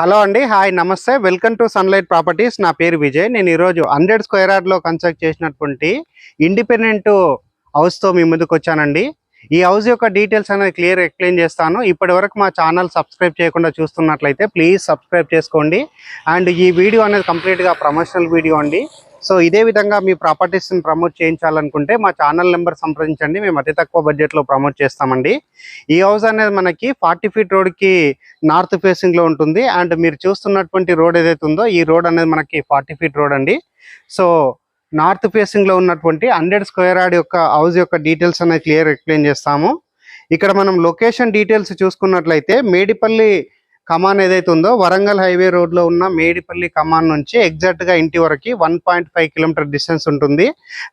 Hello అండి, hi, నమస్తే. Welcome to sunlight properties. నా పేరు విజయ్. నేను ఈరోజు 100 స్క్వేర్ యార్డ్లో కన్స్ట్రక్ట్ చేసినటువంటి ఇండిపెండెంట్ హౌస్తో మీ ముందుకు వచ్చానండి. ఈ హౌస్ యొక్క డీటెయిల్స్ అనేది క్లియర్ ఎక్స్ప్లెయిన్ చేస్తాను. ఇప్పటి వరకు మా ఛానల్ సబ్స్క్రైబ్ చేయకుండా చూస్తున్నట్లయితే ప్లీజ్ సబ్స్క్రైబ్ చేసుకోండి. అండ్ ఈ వీడియో అనేది కంప్లీట్గా ప్రమోషనల్ వీడియో అండి. సో ఇదే విధంగా మీ ప్రాపర్టీస్ని ప్రమోట్ చేయించాలనుకుంటే మా ఛానల్ నెంబర్ సంప్రదించండి. మేము అతి తక్కువ బడ్జెట్లో ప్రమోట్ చేస్తామండి. ఈ హౌస్ అనేది మనకి 40 ఫీట్ రోడ్కి నార్త్ ఫేసింగ్లో ఉంటుంది. అండ్ మీరు చూస్తున్నటువంటి రోడ్ ఏదైతే ఉందో ఈ రోడ్ అనేది మనకి 40 ఫీట్ రోడ్ అండి. సో నార్త్ ఫేసింగ్లో ఉన్నటువంటి 100 స్క్వేర్ యార్డ్ యొక్క హౌస్ యొక్క డీటెయిల్స్ అనేది క్లియర్ ఎక్స్ప్లెయిన్ చేస్తాము. ఇక్కడ మనం లొకేషన్ డీటెయిల్స్ చూసుకున్నట్లయితే మేడిపల్లి కమాన్ ఏదైతే ఉందో వరంగల్ హైవే రోడ్లో ఉన్న మేడిపల్లి కమాన్ నుంచి ఎగ్జాక్ట్గా ఇంటి వరకు 1.5 కిలోమీటర్ డిస్టెన్స్ ఉంటుంది.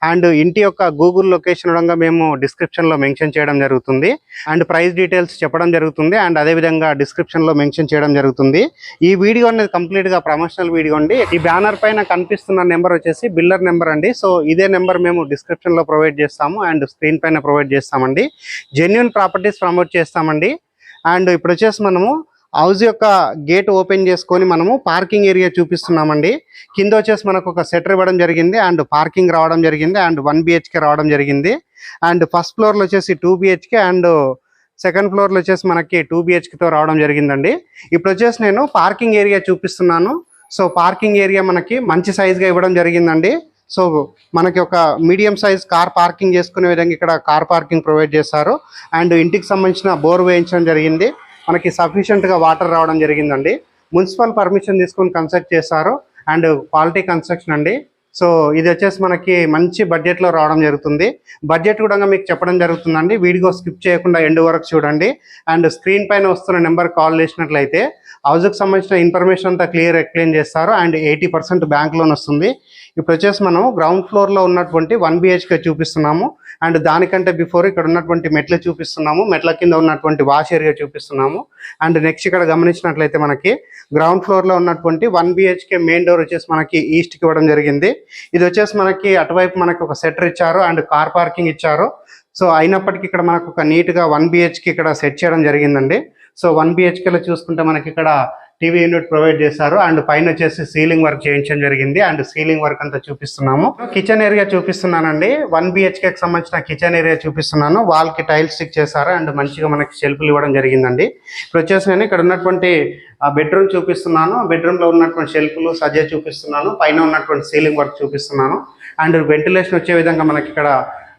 అండ్ ఇంటి యొక్క గూగుల్ లొకేషన్ కూడా మేము డిస్క్రిప్షన్లో మెన్షన్ చేయడం జరుగుతుంది. అండ్ ప్రైస్ డీటెయిల్స్ చెప్పడం జరుగుతుంది. అండ్ అదేవిధంగా డిస్క్రిప్షన్లో మెన్షన్ చేయడం జరుగుతుంది. ఈ వీడియో అనేది కంప్లీట్గా ప్రమోషనల్ వీడియో అండి. ఈ బ్యానర్ పైన కనిపిస్తున్న నెంబర్ వచ్చేసి బిల్డర్ నెంబర్ అండి. సో ఇదే నెంబర్ మేము డిస్క్రిప్షన్లో ప్రొవైడ్ చేస్తాము అండ్ స్క్రీన్ పైన ప్రొవైడ్ చేస్తామండి. జెన్యూన్ ప్రాపర్టీస్ ప్రమోట్ చేస్తామండి. అండ్ ఇప్పుడు వచ్చేసి మనము హౌస్ యొక్క గేట్ ఓపెన్ చేసుకొని మనము పార్కింగ్ ఏరియా చూపిస్తున్నామండి. కింద వచ్చేసి మనకు ఒక సెటర్ ఇవ్వడం జరిగింది అండ్ పార్కింగ్ రావడం జరిగింది అండ్ 1 BHK రావడం జరిగింది. అండ్ ఫస్ట్ ఫ్లోర్లో వచ్చేసి 2 BHK అండ్ సెకండ్ ఫ్లోర్లో వచ్చేసి మనకి 2 BHKతో రావడం జరిగిందండి. ఇప్పుడు వచ్చేసి నేను పార్కింగ్ ఏరియా చూపిస్తున్నాను. సో పార్కింగ్ ఏరియా మనకి మంచి సైజ్గా ఇవ్వడం జరిగిందండి. సో మనకి ఒక మీడియం సైజ్ కార్ పార్కింగ్ చేసుకునే విధంగా ఇక్కడ కార్ పార్కింగ్ ప్రొవైడ్ చేస్తారు. అండ్ ఇంటికి సంబంధించిన బోర్ వేయించడం జరిగింది. మనకి సఫిషియెంట్గా వాటర్ రావడం జరిగిందండి. మున్సిపల్ పర్మిషన్ తీసుకొని కన్స్ట్రక్ట్ చేస్తారు అండ్ క్వాలిటీ కన్స్ట్రక్షన్ అండి. సో ఇది వచ్చేసి మనకి మంచి బడ్జెట్లో రావడం జరుగుతుంది. బడ్జెట్ కూడా మీకు చెప్పడం జరుగుతుందండి. వీడియో స్కిప్ చేయకుండా ఎండ్ వరకు చూడండి. అండ్ స్క్రీన్ పైన వస్తున్న నెంబర్ కాల్ చేసినట్లయితే హౌస్కి సంబంధించిన ఇన్ఫర్మేషన్ అంతా క్లియర్ ఎక్స్ప్లెయిన్ చేస్తారు. అండ్ 80% బ్యాంక్ లోన్ వస్తుంది. ఇప్పుడు వచ్చేసి మనం గ్రౌండ్ ఫ్లోర్లో ఉన్నటువంటి 1 BHK చూపిస్తున్నాము. అండ్ దానికంటే బిఫోర్ ఇక్కడ ఉన్నటువంటి మెట్లు చూపిస్తున్నాము. మెట్ల కింద ఉన్నటువంటి వాష్ ఏరియా చూపిస్తున్నాము. అండ్ నెక్స్ట్ ఇక్కడ గమనించినట్లయితే మనకి గ్రౌండ్ ఫ్లోర్లో ఉన్నటువంటి 1 BHK మెయిన్ డోర్ వచ్చేసి మనకి ఈస్ట్కి ఇవ్వడం జరిగింది. ఇది వచ్చేసి మనకి అటువైపు మనకి ఒక సెటర్ ఇచ్చారు అండ్ కార్ పార్కింగ్ ఇచ్చారు. సో అయినప్పటికీ ఇక్కడ మనకు ఒక నీట్గా 1 BHK ఇక్కడ సెట్ చేయడం జరిగిందండి. సో 1 BHKలో చూసుకుంటే మనకి ఇక్కడ టీవీ యూనిట్ ప్రొవైడ్ చేశారు అండ్ పైన వచ్చేసి సీలింగ్ వర్క్ చేయించడం జరిగింది. అండ్ సీలింగ్ వర్క్ అంతా చూపిస్తున్నాము. కిచెన్ ఏరియా చూపిస్తున్నానండి. 1 BHKకి సంబంధించిన కిచెన్ ఏరియా చూపిస్తున్నాను. వాల్కి టైల్స్ స్టిక్ చేశారు అండ్ మంచిగా మనకి షెల్ఫ్లు ఇవ్వడం జరిగిందండి. ఇప్పుడు వచ్చేసి నేను ఇక్కడ ఉన్నటువంటి బెడ్రూమ్ చూపిస్తున్నాను. బెడ్రూమ్లో ఉన్నటువంటి షెల్ఫ్లు సజ్జా చూపిస్తున్నాను. పైన ఉన్నటువంటి సీలింగ్ వర్క్ చూపిస్తున్నాను. అండ్ వెంటిలేషన్ వచ్చే విధంగా మనకి ఇక్కడ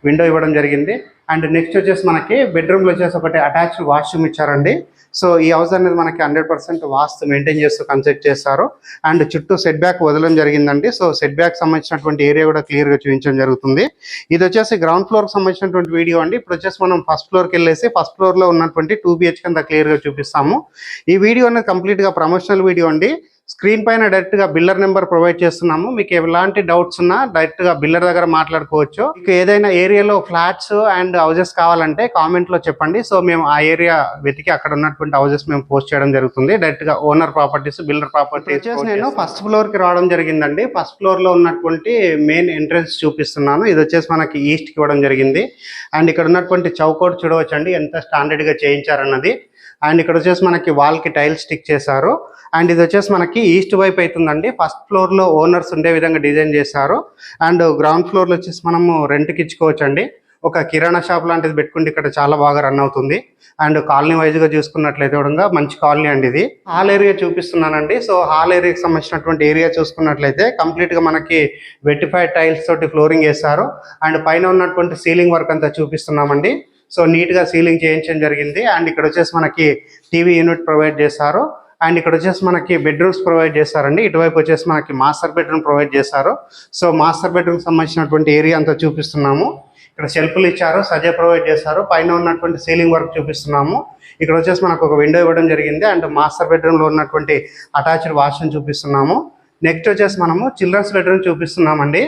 విండో ఇవ్వడం జరిగింది. అండ్ నెక్స్ట్ వచ్చేసి మనకి బెడ్రూమ్లో వచ్చేసి ఒకటి అటాచ్డ్ వాష్రూమ్ ఇచ్చారండి. సో ఈ హౌస్ అనేది మనకి 100% వాస్తు మెయింటైన్ చేస్తూ కన్స్ట్రక్ట్ చేస్తారు. అండ్ చుట్టూ సెట్ బ్యాక్ వదలడం జరిగిందండి. సో సెట్ బ్యాక్ సంబంధించినటువంటి ఏరియా కూడా క్లియర్గా చూపించడం జరుగుతుంది. ఇది వచ్చేసి గ్రౌండ్ ఫ్లోర్కి సంబంధించినటువంటి వీడియో అండి. ఇప్పుడు వచ్చేసి మనం ఫస్ట్ ఫ్లోర్కి వెళ్ళేసి ఫస్ట్ ఫ్లోర్లో ఉన్నటువంటి 2 BHK అంతా క్లియర్గా చూపిస్తాము. ఈ వీడియో అనేది కంప్లీట్గా ప్రమోషనల్ వీడియో అండి. స్క్రీన్ పైన డైరెక్ట్గా బిల్డర్ నెంబర్ ప్రొవైడ్ చేస్తున్నాము. మీకు ఎలాంటి డౌట్స్ ఉన్నా డైరెక్ట్గా బిల్డర్ దగ్గర మాట్లాడుకోవచ్చు. మీకు ఏదైనా ఏరియాలో ఫ్లాట్స్ అండ్ హౌసెస్ కావాలంటే కామెంట్లో చెప్పండి. సో మేము ఆ ఏరియా వెతికి అక్కడ ఉన్నటువంటి హౌసెస్ మేము పోస్ట్ చేయడం జరుగుతుంది. డైరెక్ట్గా ఓనర్ ప్రాపర్టీస్, బిల్డర్ ప్రాపర్టీస్. నేను ఫస్ట్ ఫ్లోర్కి రావడం జరిగిందండి. ఫస్ట్ ఫ్లోర్లో ఉన్నటువంటి మెయిన్ ఎంట్రన్స్ చూపిస్తున్నాను. ఇది వచ్చేసి మనకి ఈస్ట్కి ఇవ్వడం జరిగింది. అండ్ ఇక్కడ ఉన్నటువంటి చౌకోట్ చూడవచ్చండి ఎంత స్టాండర్డ్గా చేయించారన్నది. అండ్ ఇక్కడ వచ్చేసి మనకి వాల్కి టైల్స్ స్టిక్ చేశారు. అండ్ ఇది వచ్చేసి మనకి ఈస్ట్ వైపు అవుతుందండి. ఫస్ట్ ఫ్లోర్లో ఓనర్స్ ఉండే విధంగా డిజైన్ చేశారు. అండ్ గ్రౌండ్ ఫ్లోర్లో వచ్చేసి మనము రెంట్కి ఇచ్చుకోవచ్చు అండి. ఒక కిరాణా షాప్ లాంటిది పెట్టుకుంటే ఇక్కడ చాలా బాగా రన్ అవుతుంది. అండ్ కాలనీ వైజ్గా చూసుకున్నట్లయితే కూడా మంచి కాలనీ అండి ఇది. హాల్ ఏరియా చూపిస్తున్నానండి. సో హాల్ ఏరియాకి సంబంధించినటువంటి ఏరియా చూసుకున్నట్లయితే కంప్లీట్గా మనకి వెటిఫైడ్ టైల్స్ తోటి ఫ్లోరింగ్ వేశారు. అండ్ పైన ఉన్నటువంటి సీలింగ్ వర్క్ అంతా చూపిస్తున్నామండి. సో నీట్గా సీలింగ్ చేయించడం జరిగింది. అండ్ ఇక్కడ వచ్చేసి మనకి టీవీ యూనిట్ ప్రొవైడ్ చేశారు. అండ్ ఇక్కడ వచ్చేసి మనకి బెడ్రూమ్స్ ప్రొవైడ్ చేస్తారండి. ఇటువైపు వచ్చేసి మనకి మాస్టర్ బెడ్రూమ్ ప్రొవైడ్ చేస్తారు. సో మాస్టర్ బెడ్రూమ్ సంబంధించినటువంటి ఏరియా అంతా చూపిస్తున్నాము. ఇక్కడ షెల్ఫ్లు ఇచ్చారు, సజా ప్రొవైడ్ చేస్తారు. పైన ఉన్నటువంటి సీలింగ్ వర్క్ చూపిస్తున్నాము. ఇక్కడ వచ్చేసి మనకు ఒక విండో ఇవ్వడం జరిగింది. అండ్ మాస్టర్ బెడ్రూమ్లో ఉన్నటువంటి అటాచ్డ్ వాష్రూమ్ చూపిస్తున్నాము. నెక్స్ట్ వచ్చేసి మనము చిల్డ్రన్స్ బెడ్రూమ్ చూపిస్తున్నామండి.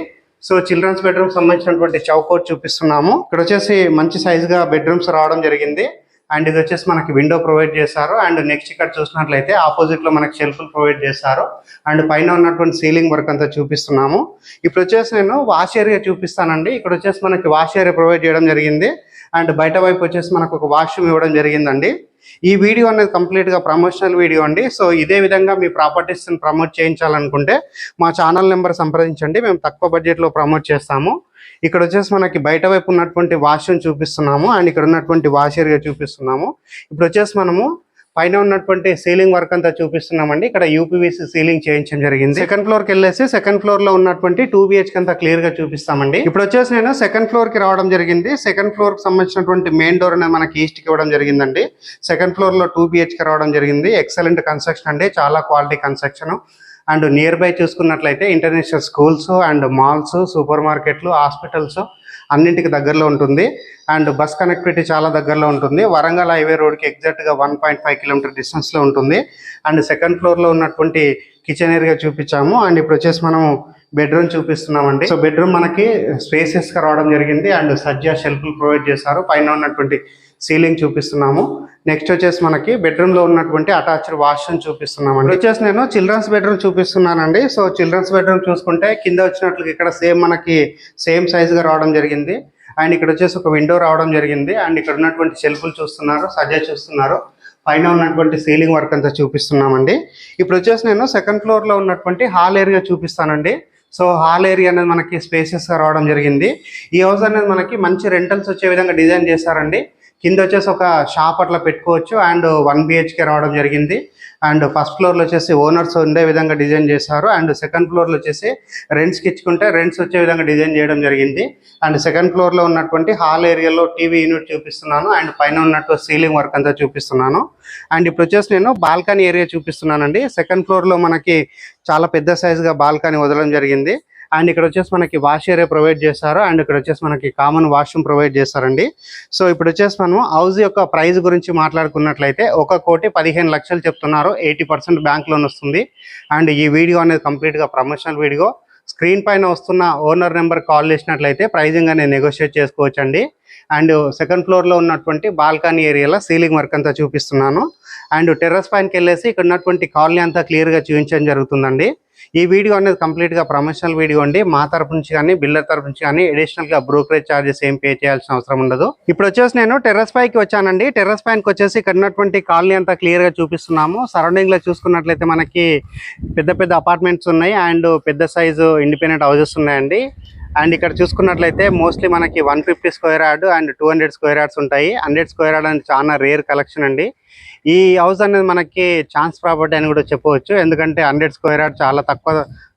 సో చిల్డ్రన్స్ బెడ్రూమ్ సంబంధించినటువంటి చౌకోట్ చూపిస్తున్నాము. ఇక్కడ వచ్చేసి మంచి సైజుగా బెడ్రూమ్స్ రావడం జరిగింది. అండ్ ఇది వచ్చేసి మనకి విండో ప్రొవైడ్ చేస్తారు. అండ్ నెక్స్ట్ ఇక్కడ చూసినట్లయితే ఆపోజిట్లో మనకి షెల్ఫ్లు ప్రొవైడ్ చేస్తారు. అండ్ పైన ఉన్నటువంటి సీలింగ్ వర్క్ అంతా చూపిస్తున్నాము. ఇప్పుడు వచ్చేసి నేను వాష్ ఏరియా చూపిస్తానండి. ఇక్కడ వచ్చేసి మనకి వాష్ ఏరియా ప్రొవైడ్ చేయడం జరిగింది. అండ్ బయట వైపు వచ్చేసి మనకు ఒక వాష్రూమ్ ఇవ్వడం జరిగిందండి. ఈ వీడియో అనేది కంప్లీట్గా ప్రమోషనల్ వీడియో అండి. సో ఇదే విధంగా మీ ప్రాపర్టీస్ని ప్రమోట్ చేయించాలనుకుంటే మా ఛానల్ నెంబర్ సంప్రదించండి. మేము తక్కువ బడ్జెట్లో ప్రమోట్ చేస్తాము. ఇక్కడ వచ్చేసి మనకి బయట వైపు ఉన్నటువంటి వాష్రూమ్ చూపిస్తున్నాము అండ్ ఇక్కడ ఉన్నటువంటి వాష్ ఏరియా చూపిస్తున్నాము. ఇప్పుడు వచ్చేసి మనము పైన ఉన్నటువంటి సీలింగ్ వర్క్ అంతా చూపిస్తున్నామండి. ఇక్కడ యూపీవీసీ సీలింగ్ చేయించడం జరిగింది. సెకండ్ ఫ్లోర్ కి వెళ్ళేసి సెకండ్ ఫ్లోర్ లో ఉన్నటువంటి 2 BHK అంతా క్లియర్ గా చూపిస్తామండి. ఇప్పుడు వచ్చేసి నేను సెకండ్ ఫ్లోర్ కి రావడం జరిగింది. సెకండ్ ఫ్లోర్ కి సంబంధించినటువంటి మెయిన్ డోర్ అనేది మనకి ఈస్ట్ కి ఇవ్వడం జరిగిందండి. సెకండ్ ఫ్లోర్ లో 2 BHK రావడం జరిగింది. ఎక్సలెంట్ కన్స్ట్రక్షన్ అండి, చాలా quality construction. And near by చూసుకున్నట్లయితే international schools and malls, super మార్కెట్లు, హాస్పిటల్స్ అన్నింటికి దగ్గరలో ఉంటుంది. అండ్ బస్ కనెక్టివిటీ చాలా దగ్గరలో ఉంటుంది. వరంగల్ హైవే రోడ్కి ఎగ్జాక్ట్గా 1.5 కిలోమీటర్ డిస్టెన్స్లో ఉంటుంది. అండ్ సెకండ్ ఫ్లోర్లో ఉన్నటువంటి కిచెన్ ఏరియా చూపించాము. అండ్ ఇప్పుడు వచ్చేసి మనం బెడ్రూమ్ చూపిస్తున్నామండి. సో బెడ్రూమ్ మనకి స్పేసెస్గా రావడం జరిగింది. అండ్ సజ్జా షెల్ఫ్లు ప్రొవైడ్ చేశారు. పైన ఉన్నటువంటి సీలింగ్ చూపిస్తున్నాము. నెక్స్ట్ వచ్చేసి మనకి బెడ్రూమ్ లో ఉన్నటువంటి అటాచ్డ్ వాష్రూమ్ చూపిస్తున్నామండి. వచ్చేసి నేను చిల్డ్రన్స్ బెడ్రూమ్ చూపిస్తున్నానండి. సో చిల్డ్రన్స్ బెడ్రూమ్ చూసుకుంటే కింద వచ్చినట్లుగా ఇక్కడ మనకి సేమ్ సైజ్ గా రావడం జరిగింది. అండ్ ఇక్కడ వచ్చేసి ఒక విండో రావడం జరిగింది. అండ్ ఇక్కడ ఉన్నటువంటి షెల్ఫ్లు చూస్తున్నారు, సజ్జా చూస్తున్నారు. పైన ఉన్నటువంటి సీలింగ్ వర్క్ అంతా చూపిస్తున్నామండి. ఇప్పుడు వచ్చేసి నేను సెకండ్ ఫ్లోర్ లో ఉన్నటువంటి హాల్ ఏరియా చూపిస్తానండి. సో హాల్ ఏరియా అనేది మనకి స్పేసెస్ గా రావడం జరిగింది. ఈ హౌస్ అనేది మనకి మంచి రెంటల్స్ వచ్చే విధంగా డిజైన్ చేశారండి. కింద వచ్చేసి ఒక షాప్ అట్లా పెట్టుకోవచ్చు. అండ్ 1 BHK రావడం జరిగింది. అండ్ ఫస్ట్ ఫ్లోర్లో వచ్చేసి ఓనర్స్ ఉండే విధంగా డిజైన్ చేశారు. అండ్ సెకండ్ ఫ్లోర్లో వచ్చేసి రెంట్స్కి ఇచ్చుకుంటే రెంట్స్ వచ్చే విధంగా డిజైన్ చేయడం జరిగింది. అండ్ సెకండ్ ఫ్లోర్లో ఉన్నటువంటి హాల్ ఏరియాలో టీవీ యూనిట్ చూపిస్తున్నాను. అండ్ పైన ఉన్నట్టు సీలింగ్ వర్క్ అంతా చూపిస్తున్నాను. అండ్ ఇప్పుడు వచ్చేసి నేను బాల్కనీ ఏరియా చూపిస్తున్నానండి. సెకండ్ ఫ్లోర్లో మనకి చాలా పెద్ద సైజుగా బాల్కనీ వదలడం జరిగింది. అండ్ ఇక్కడ వచ్చేసి మనకి వాష్ ఏరియా ప్రొవైడ్ చేస్తారు. అండ్ ఇక్కడ వచ్చేసి మనకి కామన్ వాష్రూమ్ ప్రొవైడ్ చేస్తారండి. సో ఇప్పుడు వచ్చేసి మనం హౌస్ యొక్క ప్రైస్ గురించి మాట్లాడుకున్నట్లయితే 1,15,00,000 చెప్తున్నారు. 80% బ్యాంక్ లోన్ వస్తుంది. అండ్ ఈ వీడియో అనేది కంప్లీట్గా ప్రమోషనల్ వీడియో. స్క్రీన్ పైన వస్తున్న ఓనర్ నెంబర్ కాల్ చేసినట్లయితే ప్రైజింగ్ అనేది నెగోషియేట్ చేసుకోవచ్చండి. అండ్ సెకండ్ ఫ్లోర్లో ఉన్నటువంటి బాల్కనీ ఏరియాలో సీలింగ్ వర్క్ అంతా చూపిస్తున్నాను. అండ్ టెర్రస్ పైనకి వెళ్ళేసి ఇక్కడ ఉన్నటువంటి కాలనీ అంతా క్లియర్గా చూపించడం జరుగుతుందండి. ఈ వీడియో అనేది కంప్లీట్గా ప్రమోషనల్ వీడియో అండి. మా తరపు నుంచి కానీ బిల్డర్ తరపు నుంచి కానీ అడిషనల్గా బ్రోకరేజ్ ఛార్జెస్ ఏం పే చేయాల్సిన అవసరం ఉండదు. ఇప్పుడు వచ్చేసి నేను టెర్రస్ పైకి వచ్చానండి. టెర్రస్ పైకి వచ్చేసి ఇక్కడ ఉన్నటువంటి కాలనీ అంతా క్లియర్గా చూపిస్తున్నాము. సరౌండింగ్లో చూసుకున్నట్లయితే మనకి పెద్ద పెద్ద అపార్ట్మెంట్స్ ఉన్నాయి. అండ్ పెద్ద సైజు ఇండిపెండెంట్ హౌసెస్ ఉన్నాయండి. అండ్ ఇక్కడ చూసుకున్నట్లయితే మోస్ట్లీ మనకి 150 square yard and 200 square yards ఉంటాయి. 100 స్క్వేర్ యార్డ్ అనేది చాలా రేర్ కలెక్షన్ అండి. ఈ హౌస్ అనేది మనకి ఛాన్స్ ప్రాపర్టీ అని కూడా చెప్పవచ్చు. ఎందుకంటే 100 స్క్వేర్ యార్డ్ చాలా తక్కువ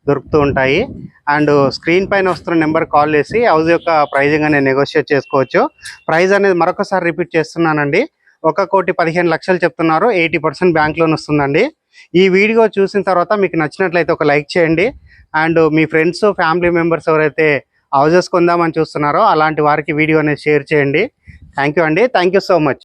దొరుకుతూ ఉంటాయి. అండ్ స్క్రీన్ పైన వస్తున్న నెంబర్ కాల్ చేసి హౌస్ యొక్క ప్రైజింగ్ అనేది నెగోషియేట్ చేసుకోవచ్చు. ప్రైస్ అనేది మరొకసారి రిపీట్ చేస్తున్నానండి. 1,15,00,000 చెప్తున్నారు. 80% బ్యాంక్ లోన్ వస్తుందండి. ఈ వీడియో చూసిన తర్వాత మీకు నచ్చినట్లయితే ఒక లైక్ చేయండి. And me friends, family members ఎవరైతే హౌజెస్ కొందామని చూస్తున్నారో అలాంటి వారికి వీడియో అనేది షేర్ చేయండి. థ్యాంక్ యూ అండి. Thank you so much.